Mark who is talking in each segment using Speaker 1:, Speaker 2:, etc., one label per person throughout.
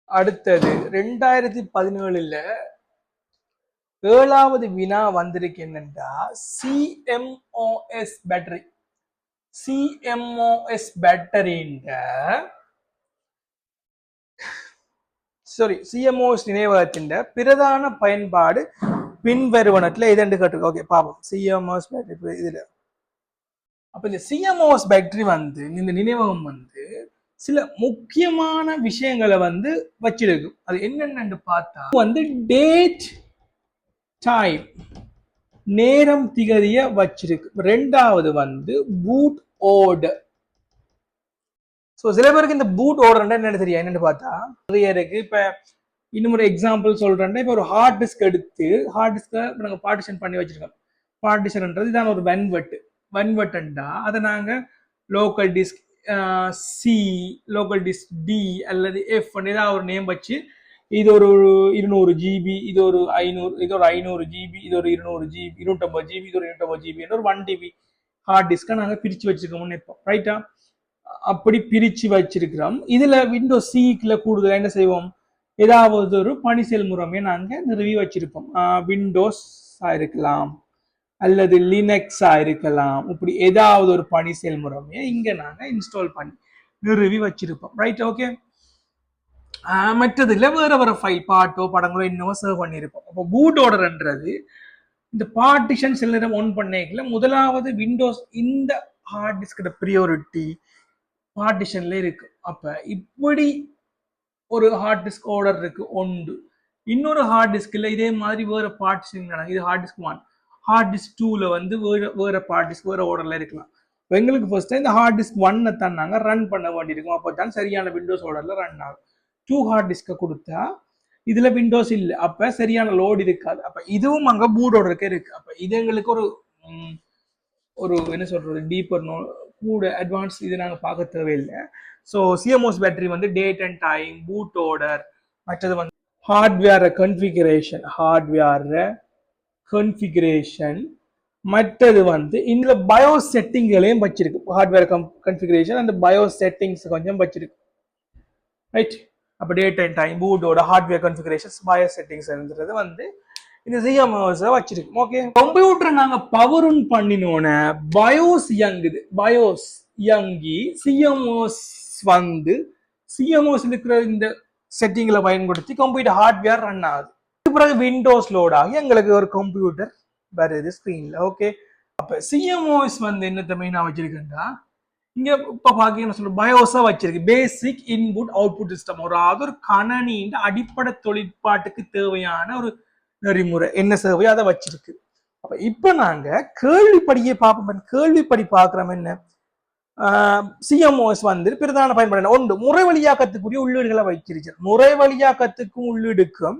Speaker 1: அடுத்தது 2017 7வது வினா வந்திருக்கு என்னன்னா சிஎம்ஓஎஸ் பேட்டரி. சிஎம்ஓஎஸ் பேட்டரின்ற சிஎம்ஓஎஸ் நினைவகத்தின் பிரதான பயன்பாடு பின்வருவனத்துல எது கேட்டிருக்கோம். ஓகே பாப்போம். சிஎம்ஓஎஸ் பேட்டரி இதுல அப்ப இந்த சிஎம்ஓஎஸ் பேட்டரி இந்த நினைவகம் சில முக்கியமான விஷயங்களை வச்சிருக்கு. அது என்னென்னு பார்த்தா டேட் டைம் நேரம் திகதிய வச்சிருக்கு. ரெண்டாவது பூட் ஆர்டர். சில பேருக்கு இந்த பூட் ஆர்டர் என்னன்னு தெரியும். என்னன்னு பார்த்தா நிறைய இருக்கு. இப்ப இன்னும் ஒரு எக்ஸாம்பிள் சொல்றேன். இப்ப ஒரு ஹார்ட் டிஸ்க் எடுத்து ஹார்ட் டிஸ்க நாங்க பார்ட்டிஷன் பண்ணி வச்சிருக்கோம். பார்ட்டிஷன்ன்றது இதான் ஒரு வன்வெட்டுண்டா அதை நாங்க local disk C, local disk D அல்லது எஃப் ஏதாவது ஒரு நேம் வச்சு இது ஒரு 200 GB, இது ஒரு 500, இது ஒரு 500 GB, இது ஒரு 200 GB, 250 GB, இது ஒரு 250 GB ஒரு 1 TB ஹார்ட் டிஸ்கை நாங்கள் பிரித்து வச்சிருக்கோம்னு நினைப்போம். ரைட்டா? அப்படி பிரித்து வச்சிருக்கிறோம். இதுல விண்டோஸ் சிக்குள்ள கூடுதலாக என்ன செய்வோம், ஏதாவது ஒரு பணி செயல்முறையை நாங்கள் நிறுவி வச்சிருப்போம். விண்டோஸ் இருக்கலாம் அல்லது லினக்ஸா இருக்கலாம். இப்படி ஏதாவது ஒரு பணி செயல்முறையை இங்க நாங்க இன்ஸ்டால் பண்ணி நிறுவி வச்சிருப்போம். ரைட்? ஓகே. மற்றதுல வேற ஃபைல் பாட்டோ படங்களோ என்னவோ சர்வ் பண்ணியிருப்போம். அப்போ பூட் ஆர்டர்ன்றது இந்த பார்ட்டிஷன் சில நேரம் ஒன் பண்ணிக்கல முதலாவது விண்டோஸ் இந்த ஹார்ட் டிஸ்கோட ப்ரியோரிட்டி பார்ட்டிஷன்ல இருக்கு. அப்ப இப்படி ஒரு ஹார்ட் டிஸ்க் ஆர்டர் இருக்கு ஒன்று. இன்னொரு ஹார்ட் டிஸ்க்ல இதே மாதிரி வேற பார்ட்டிஷன். இது ஹார்ட் டிஸ்க் 1. ஹார்ட் டிஸ்க் 2ல வேற பார்ட் டிஸ்க் வேற ஆர்டர்ல இருக்கலாம். எங்களுக்கு ஃபர்ஸ்ட் இந்த ஹார்ட் டிஸ்க் 1 தான் நாங்க ரன் பண்ண வேண்டியிருக்கும். அப்போ தான் சரியான விண்டோஸ் ஆர்டர்ல ரன் ஆகும். 2 ஹார்ட் டிஸ்கை கொடுத்தா இதுல விண்டோஸ் இல்லை, அப்ப சரியான லோடு இருக்காது. அப்ப இதுவும் அங்க பூட் ஆர்டருக்கு இருக்கு. அப்ப இது எங்களுக்கு ஒரு என்ன சொல்றது டீப்பர் கூட அட்வான்ஸ் இது நாங்க பார்க்க தேவையில்லை. So CMOS battery date and time, boot order, மற்றது ஹார்ட்வேர் கன்ஃபிகரேஷன், மற்றது இந்த பயோஸ் செட்டிங்களையும் வச்சிருக்கு. ஹார்ட்வேர் கன்ஃபிகரேஷன் அந்த பயோஸ் செட்டிங்ஸ் கொஞ்சம் வச்சிருக்கு. ரைட்? அப்ப டேட் அண்ட் டைம், பூட்டோட ஹார்ட்வேர் கன்ஃபிகரேஷன்ஸ், பயோஸ் செட்டிங்ஸ் இந்த சிஎம்ஓஎஸ் வச்சிருக்கு. ஓகே. கம்ப்யூட்டர் நாங்க பவர் ஆன் பண்ணினோன பயோஸ் இயங்குது. பயோஸ் இயங்கி சிஎம்ஓஎஸ் சிஎம்ஓஎஸ் இருக்கிற இந்த செட்டிங்களை பயன்படுத்தி கம்ப்யூட்டர் ஹார்ட்வேர் ரன் ஆகுது. பிறகு விண்டோஸ் லோட் ஆகி எங்களுக்கு ஒரு கம்ப்யூட்டர் வருது ஸ்கிரீன்ல. ஓகே. அப்ப சிஎம்ஓஎஸ் என்னத்த மெயினா வச்சிருக்கா இங்க இப்ப பாத்தீங்கன்னா சொல்ற பயோஸா வச்சிருக்கு. பேசிக் இன்புட் அவுட்புட் சிஸ்டம். ஒரு கணனியின் அடிப்படை தொழிற்பாட்டுக்கு தேவையான ஒரு நெறிமுறை என்ன சேவையோ அதை வச்சிருக்கு. அப்ப இப்ப நாங்க கேள்விப்படியே பார்ப்போம். கேள்விப்படி பாக்குறோம் என்ன சிஎம்ஓஎஸ் பிரதான பயன்பாடு ஒன்று முறை வழியாக்கத்துக்குரிய உள்ளீடுகளை வச்சிருச்சு. முறை வழியாக்கத்துக்கும் உள்ளீடுக்கும்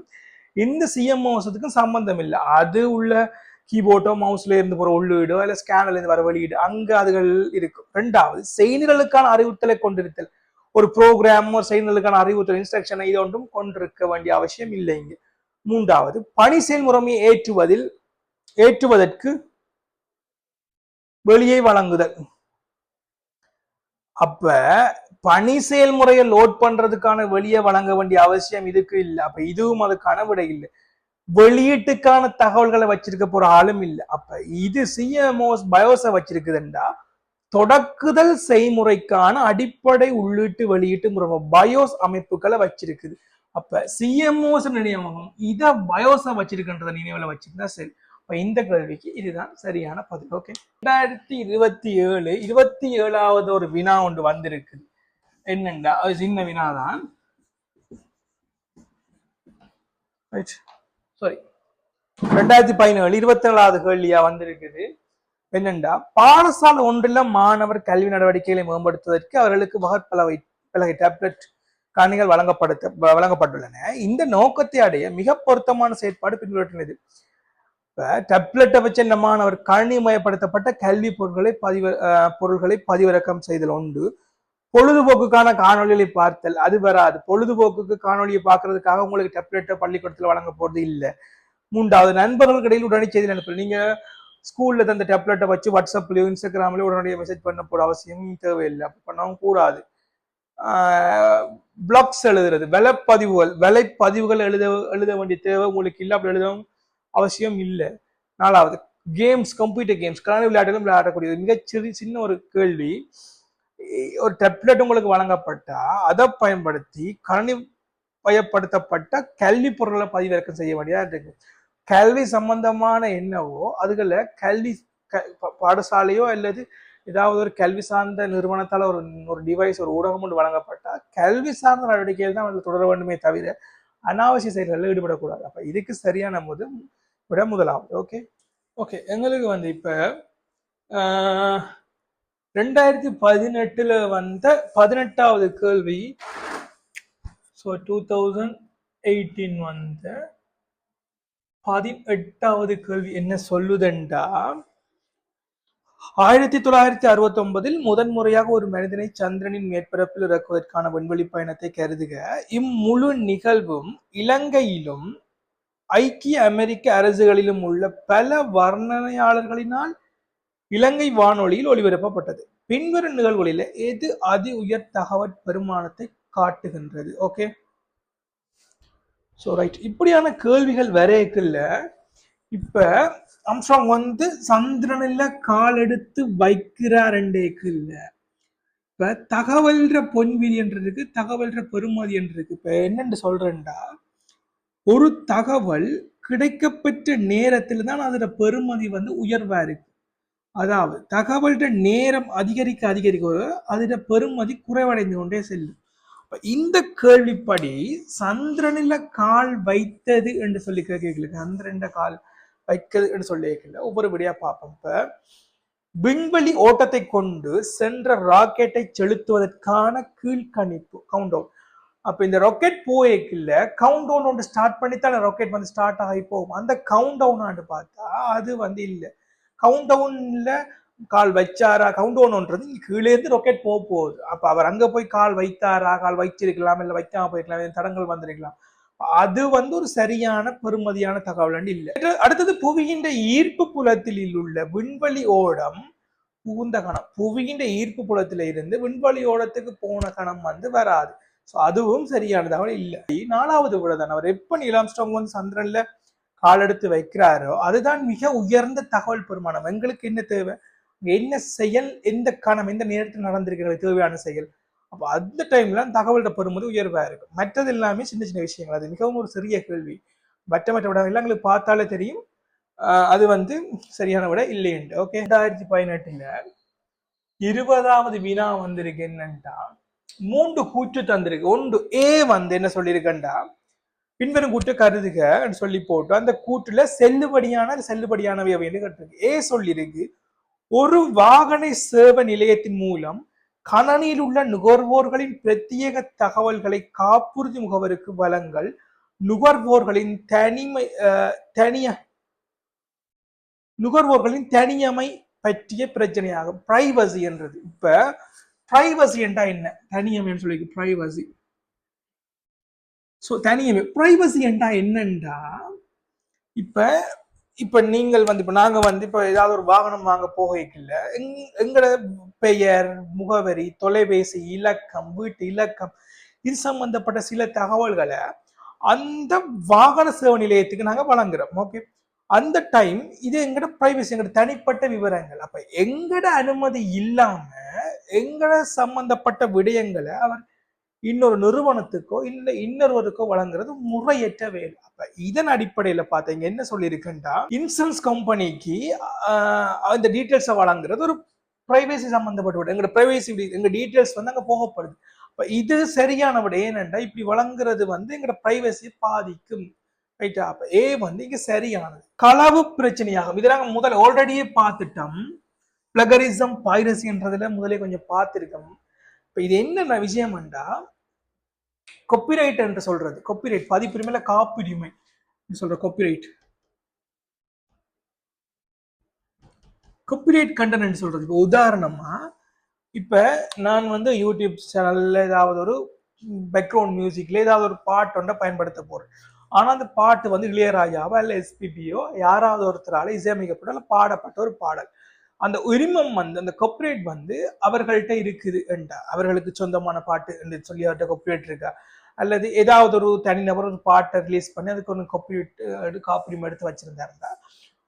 Speaker 1: இந்த சிஎம்ஓஎஸ்க்கும் சம்பந்தம் இல்லை. அது உள்ள கீபோர்டோ மவுஸ்ல இருந்து போற உள்ளீடோ இல்ல ஸ்கேனர்ல இருந்து வர வெளியீடு அங்க அதுகள் இருக்கும். ரெண்டாவது செய்திகளுக்கான அறிவுறுத்தலை கொண்டிருத்தல். ஒரு ப்ரோக்ராம் ஒரு செய்திகளுக்கான அறிவுறுத்தல் இன்ஸ்ட்ரக்ஷனை இது ஒன்றும் கொண்டிருக்க வேண்டிய அவசியம் இல்லை இங்க. மூன்றாவது பணி செயல்முறையை ஏற்றுவதற்கு வெளியே வழங்குதல். அப்ப பணி செயல்முறையை லோட் பண்றதுக்கான வெளியே வழங்க வேண்டிய அவசியம் இதுக்கு இல்லை. அப்ப இதுவும் அதுக்கான விடை இல்லை. வெளியீட்டுக்கான தகவல்களை வச்சிருக்க போற ஆளும் இல்லை. அப்ப இது சிஎம்ஓஎஸ் பயோஸை வச்சிருக்குதுண்டா தொடக்குதல் செய்முறைக்கான அடிப்படை உள்ளீட்டு வெளியீட்டு முறை பயோஸ் அமைப்புகளை வச்சிருக்குது. அப்ப சிஎம்ஓஎஸ் நினைவகம் இத பயோஸா வச்சிருக்கின்றத நினைவுல வச்சிருந்தா சரி. இந்த கேள்விக்கு இதுதான் சரியான பதில். ஓகே. 2027 ஒரு வினா ஒன்று வந்திருக்கு. என்னண்டா அது சின்ன வினாதான். சாரி 2017 27வது கேள்வியா வந்திருக்குது. என்னண்டா பாடசாலை ஒன்றில் மாணவர் கல்வி நடவடிக்கைகளை மேம்படுத்துவதற்கு அவர்களுக்கு வகுப்பலகை டேப்லெட் கணிகள் வழங்கப்பட்டுள்ளன. இந்த நோக்கத்தை அடைய மிக பொருத்தமான செயற்பாடு பின்பற்றினது. டேப்லெட்டை வச்ச இந்த மாணவர் கணிமயப்படுத்தப்பட்ட கல்வி பொருள்களை பதிவிறக்கம் செய்தல் உண்டு. பொழுதுபோக்குக்கான காணொலிகளை பார்த்தல் அது வராது. பொழுதுபோக்குக்கு காணொலியை பார்க்கறதுக்காக உங்களுக்கு டேப்லெட்டை பள்ளிக்கூடத்தில் வழங்க போறது இல்லை. மூன்றாவது நண்பர்களுக்கு இடையில் உடனடி செய்தி அனுப்பல். நீங்க ஸ்கூல்ல தந்த டேப்லெட்டை வச்சு வாட்ஸ்அப்லயோ இன்ஸ்டாகிராம்லயோ உடனடியாக மெசேஜ் பண்ண போற அவசியம் தேவையில்லை. அப்ப பண்ணவும் கூடாது. பிளாக்ஸ் எழுதுறது, வலைப்பதிவுகள் எழுத வேண்டிய தேவை உங்களுக்கு இல்லை. அப்படி எழுதவும் அவசியம் இல்லை. 4வது கேம்ஸ், கம்ப்யூட்டர் கேம்ஸ், கணினி விளையாட்டுகளும் விளையாடக்கூடியது. சின்ன ஒரு கேள்வி, ஒரு டெப்லெட் உங்களுக்கு வழங்கப்பட்டா அதை பயன்படுத்தி கணினி பயப்படுத்தப்பட்ட கல்வி பொருட்களை பதிவிறக்கம் செய்ய வேண்டியதா இருக்கு. கல்வி சம்பந்தமான என்னவோ அதுகளை கல்வி பாடசாலையோ அல்லது ஏதாவது ஒரு கல்வி சார்ந்த நிறுவனத்தால் ஒரு டிவைஸ், ஒரு ஊடகம் ஒன்று வழங்கப்பட்டால் கல்வி சார்ந்த நடவடிக்கைகள் தான் அவர்கள் தொடர வேண்டுமே தவிர அனாவசிய செயல்களில் ஈடுபடக்கூடாது. அப்ப இதுக்கு சரியான விட முதலாவது. ஓகே ஓகே எங்களுக்கு வந்து இப்ப 2018 வந்த 18வது கேள்வி. ஸோ 2018 வந்த 18வது கேள்வி என்ன சொல்லுதென்றா, 1969 முதன்முறையாக ஒரு மனிதனை சந்திரனின் மேற்பரப்பில் இறக்குவதற்கான விண்வெளி பயணத்தை கருதுக. இம்முழு நிகழ்வும் இலங்கையிலும் ஐக்கிய அமெரிக்க அரசுகளிலும் உள்ள பல வர்ணனையாளர்களினால் இலங்கை வானொலியில் ஒளிபரப்பப்பட்டது. பின்வரும் நிகழ்வுகளில் எது அதி உயர் தகவல் பெருமானத்தை காட்டுகின்றது? ஓகே, ஸோ ரைட், இப்படியான கேள்விகள் வரைக்குள்ள இப்ப ஆம்ஸ்ட்ராங் வந்து சந்திரனில் கால் எடுத்து வைக்கிறாருண்டேக்கு இல்ல. இப்ப தகவல்ற பொன்விதி என்று இருக்கு, தகவல்ற பெருமதி என்று இருக்கு. இப்ப என்னன்னு சொல்றேன்டா, ஒரு தகவல் கிடைக்கப்பெற்ற நேரத்தில் தான் அதோட பெருமதி வந்து உயர்வா இருக்கு. அதாவது தகவல்ற நேரம் அதிகரிக்க அதிகரிக்க அதோட பெருமதி குறைவடைந்து கொண்டே செல்லும். இந்த கேள்விப்படி சந்திரனில கால் வைத்தது என்று சொல்லி கேட்கல, சந்திரன் கால் வைக்கிறது என்று சொல்லி கேட்கல. ஒவ்வொரு விடையா பார்ப்போம். இப்ப விண்வெளி ஓட்டத்தை கொண்டு சென்ற ராக்கெட்டை செலுத்துவதற்கான கீழ்கணிப்பு கவுண்ட் டவுன். அப்ப இந்த ராக்கெட் போய்க்குள்ள கவுண்ட் டவுன் ஒன்று ஸ்டார்ட் பண்ணித்தான் ராக்கெட் வந்து ஸ்டார்ட் ஆகி போகும். அந்த கவுண்ட் டவுன் பார்த்தா அது வந்து இல்லை. கவுண்ட் டவுன்ல கால் வச்சாரா, கவுண்ட் டவுன்ன்றது கீழே இருந்து ராக்கெட் போகுது. அப்ப அவர் அங்க போய் கால் வைத்தாரா, கால் வைச்சிருக்கலாம், இல்லை வைக்காம போயிருக்கலாம், தடங்கள் வந்திருக்கலாம். அது வந்து ஒரு சரியான பெருமதியான தகவல் இல்லை. அடுத்தது புவியின் ஈர்ப்பு புலத்தில் உள்ள விண்வெளி ஓடம் புகுந்த கணம். புவியின் ஈர்ப்பு புலத்தில இருந்து விண்வெளி ஓடத்துக்கு போன கணம் வந்து வராது. ஸோ அதுவும் சரியான தகவல் இல்லை. 4வது விட தான், அவர் எப்ப நீல் ஆம்ஸ்ட்ராங் வந்து சந்திரன்ல கால் எடுத்து வைக்கிறாரோ அதுதான் மிக உயர்ந்த தகவல் பெருமானம். எங்களுக்கு என்ன தேவை, என்ன செயல், எந்த கணம், எந்த நேரத்தில் நடந்திருக்கிறது தேவையான செயல். அப்போ அந்த டைம்ல தகவல்கிட்ட பெறும்போது உயர்வா இருக்கும். மற்றது எல்லாமே சின்ன சின்ன விஷயங்கள். அது மிகவும் ஒரு சிறிய கேள்வி. மற்ற விட எல்லாம் எங்களுக்கு பார்த்தாலே தெரியும் அது வந்து சரியான விட இல்லைன்னு. ஓகே, 2018 20வது வினா வந்திருக்கு. என்னன்னா 3 கூற்று தந்திருக்கு. ஒன்று ஏ வந்து என்ன சொல்லியிருக்கண்டா, பின்வரும் கூற்று கருதுக சொல்லி போட்டு அந்த கூற்றுல செல்லுபடியானவை அப்படின்னு கேட்டிருக்கு. ஏ சொல்லியிருக்கு, ஒரு வாகன சேவை நிலையத்தின் மூலம் கணனியில் உள்ள நுகர்வோர்களின் பிரத்யேக தகவல்களை காப்புறுதி முகவருக்கு வழங்கல் நுகர்வோர்களின் தனியமை பற்றிய பிரச்சனையாகும். பிரைவசி என்றது. இப்ப பிரைவசி என்றா என்ன, தனியமைன்னு சொல்லி பிரைவசி. சோ தனியமை பிரைவசி என்றா என்னண்டா, இப்ப நீங்கள் வந்து இப்ப நாங்க வந்து இப்ப ஏதாவது ஒரு வாகனம் வாங்க போகல, எங்களோட பெயர், முகவரி, தொலைபேசி இலக்கம், வீட்டு இலக்கம், இது சம்பந்தப்பட்ட சில தகவல்களை அந்த வாகன சேவை நிலையத்துக்கு நாங்க வழங்குறோம். ஓகே, அந்த டைம் இது எங்கட பிரைவசி, எங்கட தனிப்பட்ட விவரங்கள். அப்ப எங்கட அனுமதி இல்லாம எங்கட சம்பந்தப்பட்ட விடயங்களை அவர் இன்னொரு நிறுவனத்துக்கோ இல்லை இன்னொருவருக்கோ வழங்குறது முறையற்ற வேலை. அப்ப இதன் அடிப்படையில பார்த்தீங்க என்ன சொல்லியிருக்குன்னா, இன்சூரன்ஸ் கம்பெனிக்கு அந்த டீட்டெயில்ஸை வழங்குறது ஒரு பிரைவேசி சம்பந்தப்பட்ட, எங்க பிரைவேசி, எங்க டீட்டெயில்ஸ் வந்து அங்க போகப்படுது. இது சரியான விட. ஏனென்றா இப்படி வழங்குறது வந்து எங்களோட பிரைவசியை பாதிக்கும். ரைட்டா? அப்ப ஏ வந்து இங்க சரியானது. களவு பிரச்சனையாகும். இதை நாங்க முதல்ல ஆல்ரெடியே பார்த்துட்டோம். பிளகரிசம், பைரசின்றதுல முதலே கொஞ்சம் பார்த்திருக்கோம். இப்ப இது என்ன விஷயம்டா, காப்பிரைட் என்று சொல்றது, காப்பிரைட் பதிப்புரிமையில காப்புரிமை சொல்ற காப்பிரைட், காப்பிரைட் கண்டென்ட் சொல்றது. இப்ப உதாரணமா இப்ப நான் வந்து யூடியூப் சேனல்ல ஏதாவது ஒரு பேக்ரவுண்ட் மியூசிக்ல ஏதாவது ஒரு பாட்டு ஒன்றை பயன்படுத்த போறேன். ஆனா அந்த பாட்டு வந்து இளையராஜாவோ இல்ல எஸ்பிபியோ யாராவது ஒருத்தரால இசையமைக்கப்பட்ட பாடப்பட்ட ஒரு பாடல். அந்த உரிமம் வந்து அந்த காப்பிரைட் வந்து அவர்கள்ட்ட இருக்குது என்றா, அவர்களுக்கு சொந்தமான பாட்டு என்று சொல்லி அவர்கிட்ட காப்பிரைட் இருக்கா, அல்லது ஏதாவது ஒரு தனிநபர் ஒரு பாட்டை ரிலீஸ் பண்ணி அதுக்கு ஒரு காப்பிரைட் காப்புரிமை எடுத்து வச்சிருந்தாருந்தா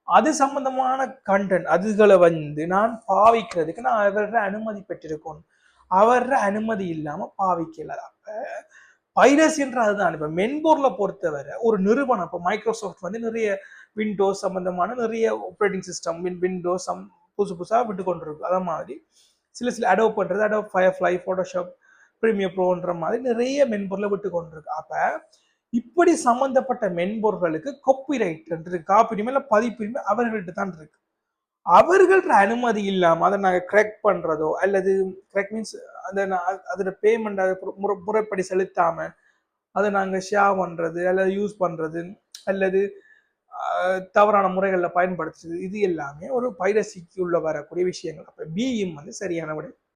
Speaker 1: அது சம்பந்தமான கண்டென்ட் அதுகளை வந்து நான் பாவிக்கிறதுக்கு நான் அவரோட அனுமதி பெற்றிருக்கணும். அவரோட அனுமதி இல்லாம பாவிக்கல. அப்ப பைரசின்ற அதுதான். இப்ப மென்பொருளை பொறுத்தவரை ஒரு நிறுவனம், இப்போ மைக்ரோசாஃப்ட் வந்து நிறைய விண்டோஸ் சம்பந்தமான நிறைய ஆப்ரேட்டிங் சிஸ்டம் விண்டோஸ் புதுசு புதுசாக விட்டு கொண்டிருக்கு. அதே மாதிரி சில அடோப் பண்றது, அடோப் ஃபயர்ஃப்ளை, போட்டோஷாப், ப்ரீமியர் ப்ரோன்ற மாதிரி நிறைய மென்பொருளை விட்டு கொண்டிருக்கு. அப்ப இப்படி சம்பந்தப்பட்ட மென்பொருள்களுக்கு காப்பிரைட் இருக்கு, காப்புரிமை இல்லை பதிப்புரிமை அவர்கள்ட்ட தான் இருக்கு. அவர்கள்ட்ட அனுமதி இல்லாம அதை நாங்கள் கிராக் பண்றதோ அல்லது கிராக் மீன்ஸ் அதை அதோட பேமெண்ட் முறைப்படி செலுத்தாம அதை நாங்கள் ஷேர் பண்றது அல்லது யூஸ் பண்றது அல்லது தவறான முறைகளில் பயன்படுத்துறது, இது எல்லாமே ஒரு பைரசிக்கு உள்ள வரக்கூடிய விஷயங்கள். அப்போ பியும் வந்து சரியான விட